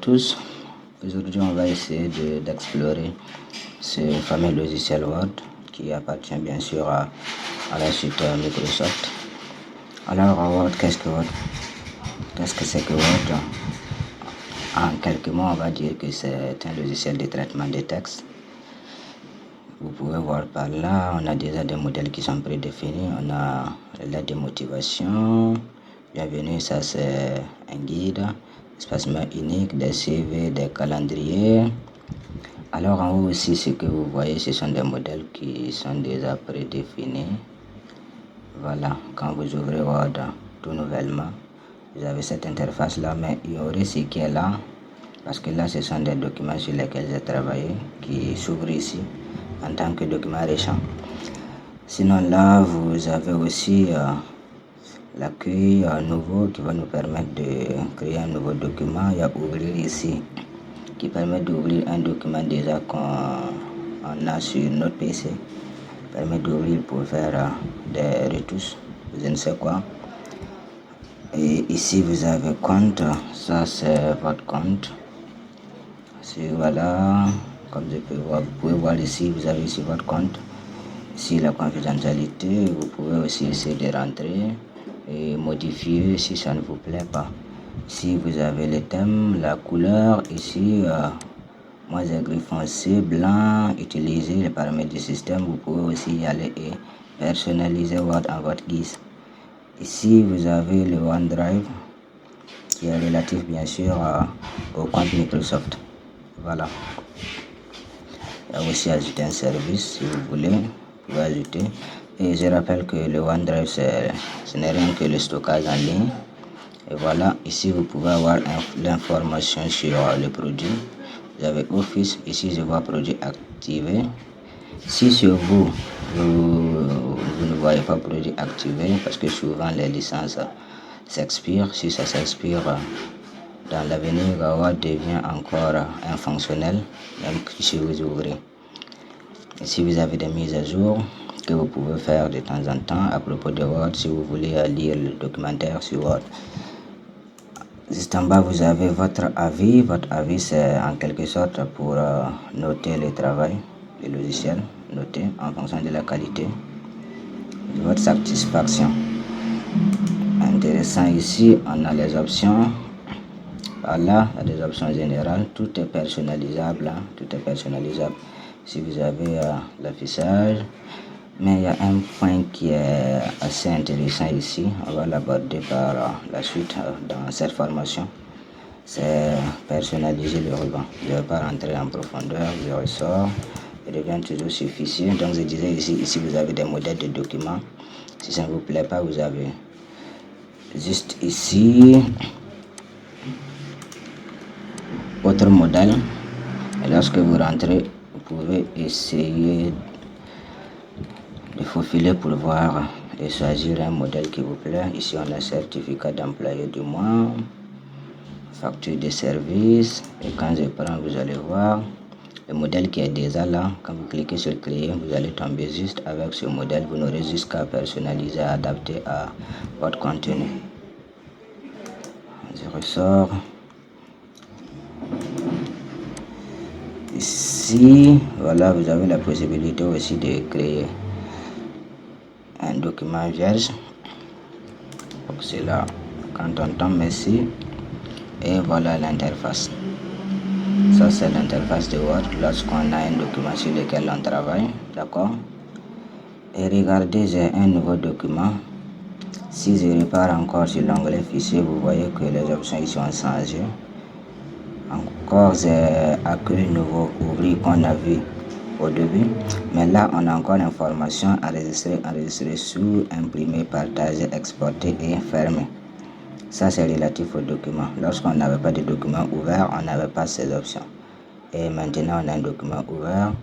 tous. Aujourd'hui, on va essayer d'explorer ce fameux logiciel Word qui appartient bien sûr à la suite Microsoft. Alors, Word, qu'est-ce que Word? Qu'est-ce que c'est que Word? En quelques mots, on va dire que c'est un logiciel de traitement de texte. Vous pouvez voir par là, on a déjà des modèles qui sont prédéfinis. On a l'aide de motivation. Bienvenue, ça c'est un guide, espacement unique, des CV, des calendriers. Alors en haut aussi, ce que vous voyez, ce sont des modèles qui sont déjà prédéfinis. Voilà, quand vous ouvrez Word tout nouvellement, vous avez cette interface là, mais il y aurait ce qui est là, parce que là ce sont des documents sur lesquels j'ai travaillé, qui s'ouvrent ici en tant que document récent. Sinon là, vous avez aussi l'accueil nouveau qui va nous permettre de créer un nouveau document. Il y a ouvrir ici qui permet d'ouvrir un document déjà qu'on a sur notre PC. Permet d'ouvrir pour faire des retouches, je ne sais quoi. Et ici vous avez compte, ça c'est votre compte. Voilà, comme je peux voir, vous pouvez voir ici, vous avez ici votre compte. Ici la confidentialité, vous pouvez aussi essayer de rentrer et modifier si ça ne vous plaît pas. Ici vous avez le thème, la couleur, ici moi j'ai gris foncé, blanc, utiliser les paramètres du système. Vous pouvez aussi y aller et personnaliser Word en votre guise. Ici vous avez le OneDrive qui est relatif bien sûr au compte Microsoft. Voilà. Il y a aussi ajouter un service si vous voulez. Vous pouvez ajouter. Et je rappelle que le OneDrive, ce n'est rien que le stockage en ligne. Et voilà, ici vous pouvez avoir l'information sur le produit. Vous avez Office, ici je vois produit activé. Si sur vous ne voyez pas produit activé, parce que souvent les licences s'expirent, si ça s'expire dans l'avenir, Word devient encore infonctionnel, même si vous ouvrez. Ici vous avez des mises à jour que vous pouvez faire de temps en temps à propos de Word si vous voulez lire le documentaire sur Word. Juste en bas vous avez votre avis. Votre avis c'est en quelque sorte pour noter le travail du logiciel, noter en fonction de la qualité de votre satisfaction. Intéressant, ici on a les options. Voilà, il y a des options générales, tout est personnalisable, tout est personnalisable. Si vous avez l'affichage, mais il y a un point qui est assez intéressant ici, on va l'aborder par la suite dans cette formation, c'est personnaliser le ruban. Je ne vais pas rentrer en profondeur, je ressors, il devient toujours suffisant. Donc je disais ici vous avez des modèles de documents, si ça ne vous plaît pas, vous avez juste ici autre modèle, et lorsque vous rentrez, vous pouvez essayer de faufiler pour voir et choisir un modèle qui vous plaît. Ici on a certificat d'employé du mois, facture de service, et quand je prends, vous allez voir le modèle qui est déjà là. Quand vous cliquez sur créer, vous allez tomber juste avec ce modèle. Vous n'aurez jusqu'à personnaliser, adapter à votre contenu. Je ressors. Ici, voilà, vous avez la possibilité aussi de créer un document vierge. Donc c'est là, quand on tombe ici, et voilà l'interface. Ça c'est l'interface de Word lorsqu'on a un document sur lequel on travaille, d'accord. Et regardez, j'ai un nouveau document. Si je repars encore sur l'onglet fichier, vous voyez que les options ici ont changé. Encore j'ai accueil nouveau, ouvrir qu'on a vu au début, mais là on a encore l'information enregistrer sous, imprimer, partager, exporter et fermer. Ça c'est relatif au document. Lorsqu'on n'avait pas de document ouvert, on n'avait pas ces options, et maintenant on a un document ouvert,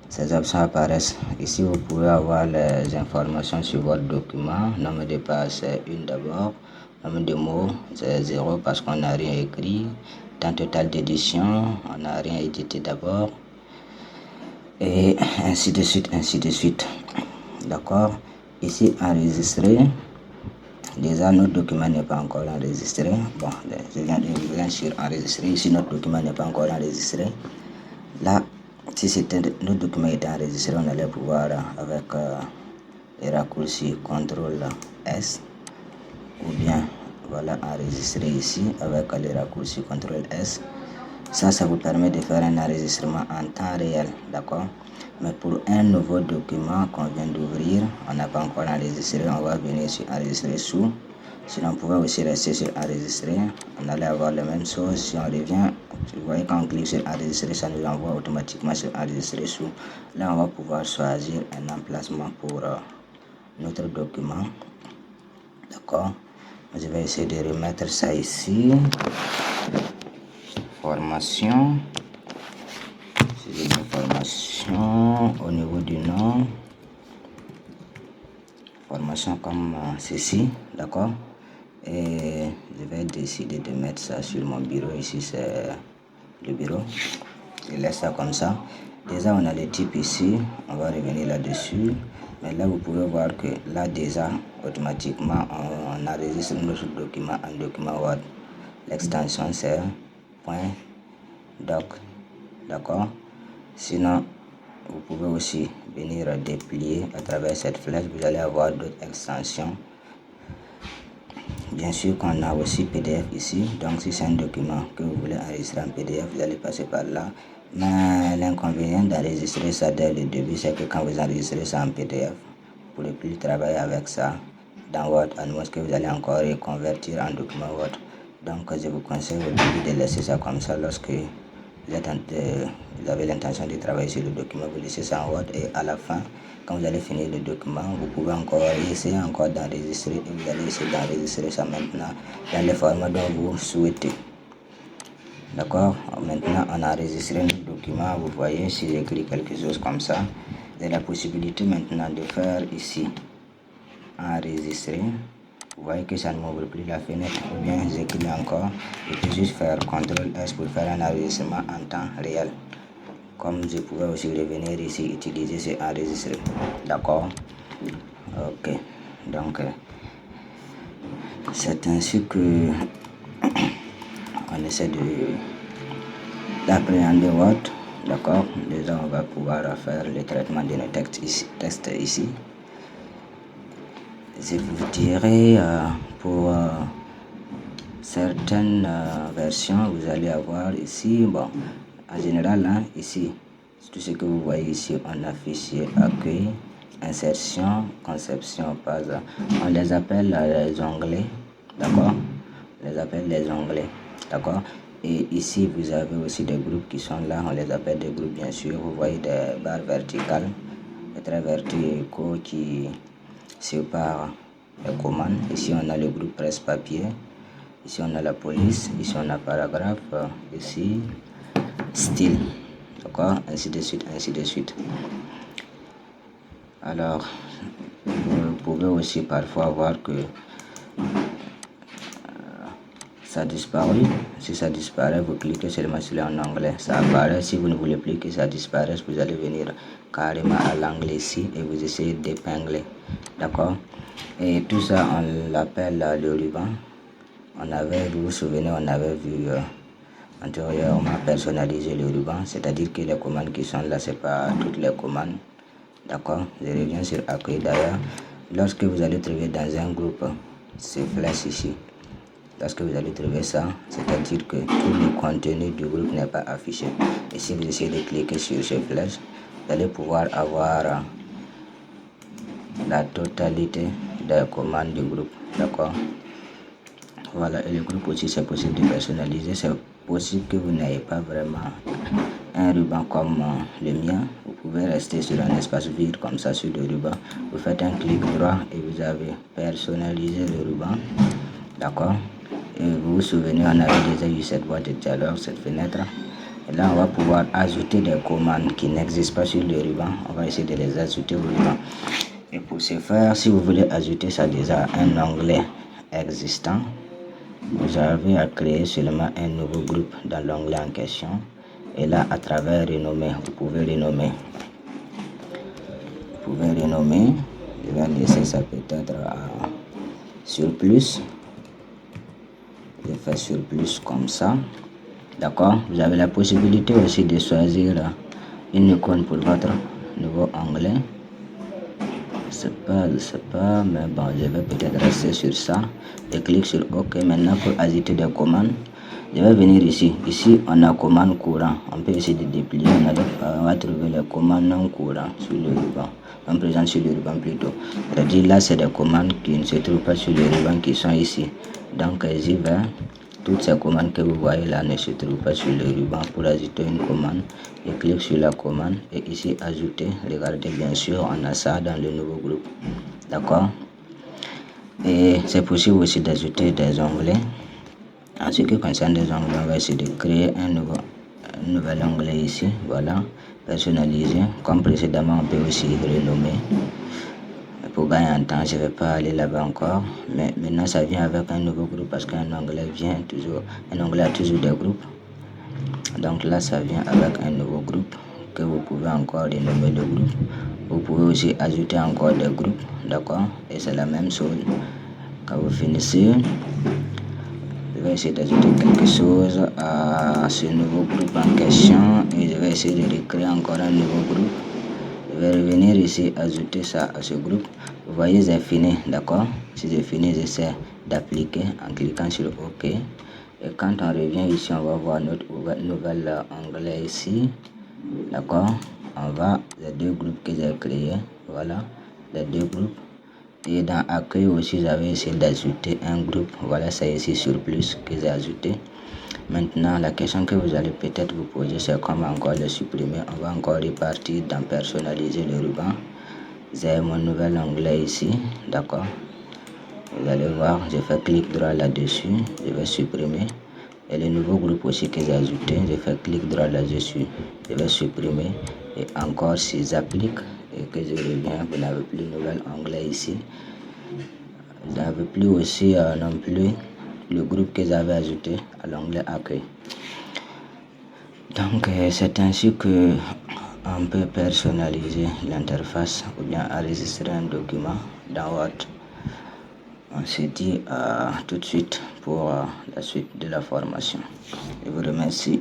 ces options apparaissent. Ici vous pouvez avoir les informations sur votre document. Nombre de pages c'est 1 d'abord, nombre de mots c'est 0 parce qu'on n'a rien écrit, temps total d'édition, on n'a rien édité d'abord, et ainsi de suite, d'accord. Ici enregistrer, déjà notre document n'est pas encore enregistré. Bon, je viens de cliquer sur enregistrer. Ici, notre document n'est pas encore enregistré. Là, si notre document était enregistré, on allait pouvoir, avec les raccourcis CTRL S, ou bien voilà, enregistrer ici avec les raccourcis CTRL S. Ça vous permet de faire un enregistrement en temps réel, d'accord? Mais pour un nouveau document qu'on vient d'ouvrir, on n'a pas encore enregistré, on va venir sur enregistrer sous. Sinon, on pouvait aussi rester sur enregistrer. On allait avoir la même chose. Si on revient, vous voyez, quand on clique sur enregistrer, ça nous envoie automatiquement sur enregistrer sous. Là, on va pouvoir choisir un emplacement pour notre document. D'accord? Je vais essayer de remettre ça ici. Formation. C'est une formation au niveau du nom. Formation comme ceci, d'accord? Et je vais décider de mettre ça sur mon bureau. Ici, c'est le bureau. Je laisse ça comme ça. Déjà, on a les types ici. On va revenir là-dessus. Mais là, vous pouvez voir que là, déjà, automatiquement, on enregistre notre document en document Word. L'extension, c'est .doc. D'accord? Sinon, vous pouvez aussi venir déplier à travers cette flèche. Vous allez avoir d'autres extensions. Bien sûr qu'on a aussi PDF ici. Donc, si c'est un document que vous voulez enregistrer en PDF, vous allez passer par là. Mais l'inconvénient d'enregistrer ça dès le début, c'est que quand vous enregistrez ça en PDF, vous ne pourrez plus travailler avec ça dans Word, à moins que vous allez encore reconvertir en document Word. Donc, je vous conseille au début de laisser ça comme ça. Lorsque vous avez l'intention de travailler sur le document, vous laissez ça en Word, et à la fin, quand vous allez finir le document, vous pouvez encore essayer encore d'enregistrer, et vous allez essayer d'enregistrer ça maintenant dans le format dont vous souhaitez. D'accord? Maintenant, on a enregistré notre document. Vous voyez, si j'écris quelque chose comme ça, j'ai la possibilité maintenant de faire ici enregistrer. Vous voyez que ça ne m'ouvre plus la fenêtre, ou bien j'écris encore. Je peux juste faire CTRL S pour faire un enregistrement en temps réel. Comme je pouvais aussi revenir ici, utiliser ce enregistrer. D'accord? Ok. Donc, c'est ainsi que on essaie d'appréhender Word. D'accord? Déjà, on va pouvoir faire le traitement de nos textes ici. Je vous dirais, pour certaines versions, vous allez avoir ici, bon, en général, hein, ici, tout ce que vous voyez ici, on a fichier accueil, insertion, conception, page. On les appelle les onglets, d'accord? On les appelle les onglets, d'accord? Et ici, vous avez aussi des groupes qui sont là, on les appelle des groupes, bien sûr. Vous voyez des barres verticales, des traits verticaux qui séparent les commandes. Ici, on a le groupe presse-papier. Ici, on a la police. Ici, on a paragraphe. Ici, style. D'accord? Ainsi de suite, ainsi de suite. Alors, vous pouvez aussi parfois voir que ça a disparu. Si ça disparaît, vous cliquez seulement sur en anglais. Ça apparaît. Si vous ne voulez plus que ça disparaisse, vous allez venir carrément à l'anglais ici et vous essayez d'épingler. D'accord? Et tout ça, on l'appelle le ruban. Vous vous souvenez, on avait vu antérieurement personnaliser le ruban, c'est-à-dire que les commandes qui sont là, c'est pas toutes les commandes. D'accord? Je reviens sur accueil d'ailleurs. Lorsque vous allez trouver dans un groupe ces flèches ici, lorsque vous allez trouver ça, c'est-à-dire que tout le contenu du groupe n'est pas affiché. Et si vous essayez de cliquer sur ces flèches, vous allez pouvoir avoir la totalité des commandes du groupe. D'accord? Voilà, et le groupe aussi, c'est possible de personnaliser. C'est possible que vous n'ayez pas vraiment un ruban comme le mien. Vous pouvez rester sur un espace vide comme ça sur le ruban. Vous faites un clic droit et vous avez personnalisé le ruban. D'accord? Et vous vous souvenez, on avait déjà eu cette boîte de dialogue, cette fenêtre. Et là, on va pouvoir ajouter des commandes qui n'existent pas sur le ruban. On va essayer de les ajouter au ruban. Et pour ce faire, si vous voulez ajouter ça déjà un onglet existant, vous avez à créer seulement un nouveau groupe dans l'onglet en question. Et là, à travers renommer, vous pouvez renommer. Je vais laisser ça peut-être à sur plus. Je fais sur plus comme ça. D'accord. Vous avez la possibilité aussi de choisir une icône pour votre nouveau onglet. Je sais pas, mais bon, je vais peut-être rester sur ça. Je clique sur OK. Maintenant, pour ajouter des commandes, je vais venir ici. Ici, on a commande courant. On peut essayer de déplier. On va trouver les commandes non courant sur le ruban. On présente sur le ruban plutôt. C'est-à-dire là, c'est des commandes qui ne se trouvent pas sur le ruban qui sont ici. Donc, j'y vais. Toutes ces commandes que vous voyez là ne se trouvent pas sur le ruban. Pour ajouter une commande, je clique sur la commande et ici ajouter. Regardez, bien sûr, on a ça dans le nouveau groupe. D'accord. Et c'est possible aussi d'ajouter des onglets. En ce qui concerne les onglets, on va essayer de créer un nouvel onglet ici. Voilà, personnaliser. Comme précédemment, on peut aussi renommer. Pour gagner en temps, je ne vais pas aller là-bas encore. Mais maintenant, ça vient avec un nouveau groupe parce qu'un onglet vient toujours. Un onglet a toujours des groupes. Donc là, ça vient avec un nouveau groupe que vous pouvez encore renommer le groupe. Vous pouvez aussi ajouter encore des groupes. D'accord. Et c'est la même chose. Quand vous finissez, je vais essayer d'ajouter quelque chose à ce nouveau groupe en question. Et je vais essayer de recréer encore un nouveau groupe. Je vais revenir ici, ajouter ça à ce groupe. Vous voyez, j'ai fini, d'accord. Si j'ai fini, j'essaie d'appliquer en cliquant sur OK. Et quand on revient ici, on va voir notre nouvel onglet ici, d'accord. On va les deux groupes que j'ai créés, voilà, les deux groupes. Et dans accueil aussi, j'avais essayé d'ajouter un groupe. Voilà, c'est ici sur plus que j'ai ajouté. Maintenant, la question que vous allez peut-être vous poser, c'est comment encore le supprimer. On va encore repartir dans personnaliser le ruban. J'ai mon nouvel onglet ici, d'accord. Vous allez voir, je fais clic droit là-dessus, je vais supprimer. Et le nouveau groupe aussi que j'ai ajouté, je fais clic droit là-dessus, je vais supprimer. Et encore, si j'applique et que je reviens, vous n'avez plus le nouvel onglet ici. Vous n'avez plus aussi non plus le groupe que j'avais ajouté à l'onglet accueil. Donc c'est ainsi que on peut personnaliser l'interface ou bien enregistrer un document dans Word. On se dit tout de suite pour la suite de la formation. Je vous remercie.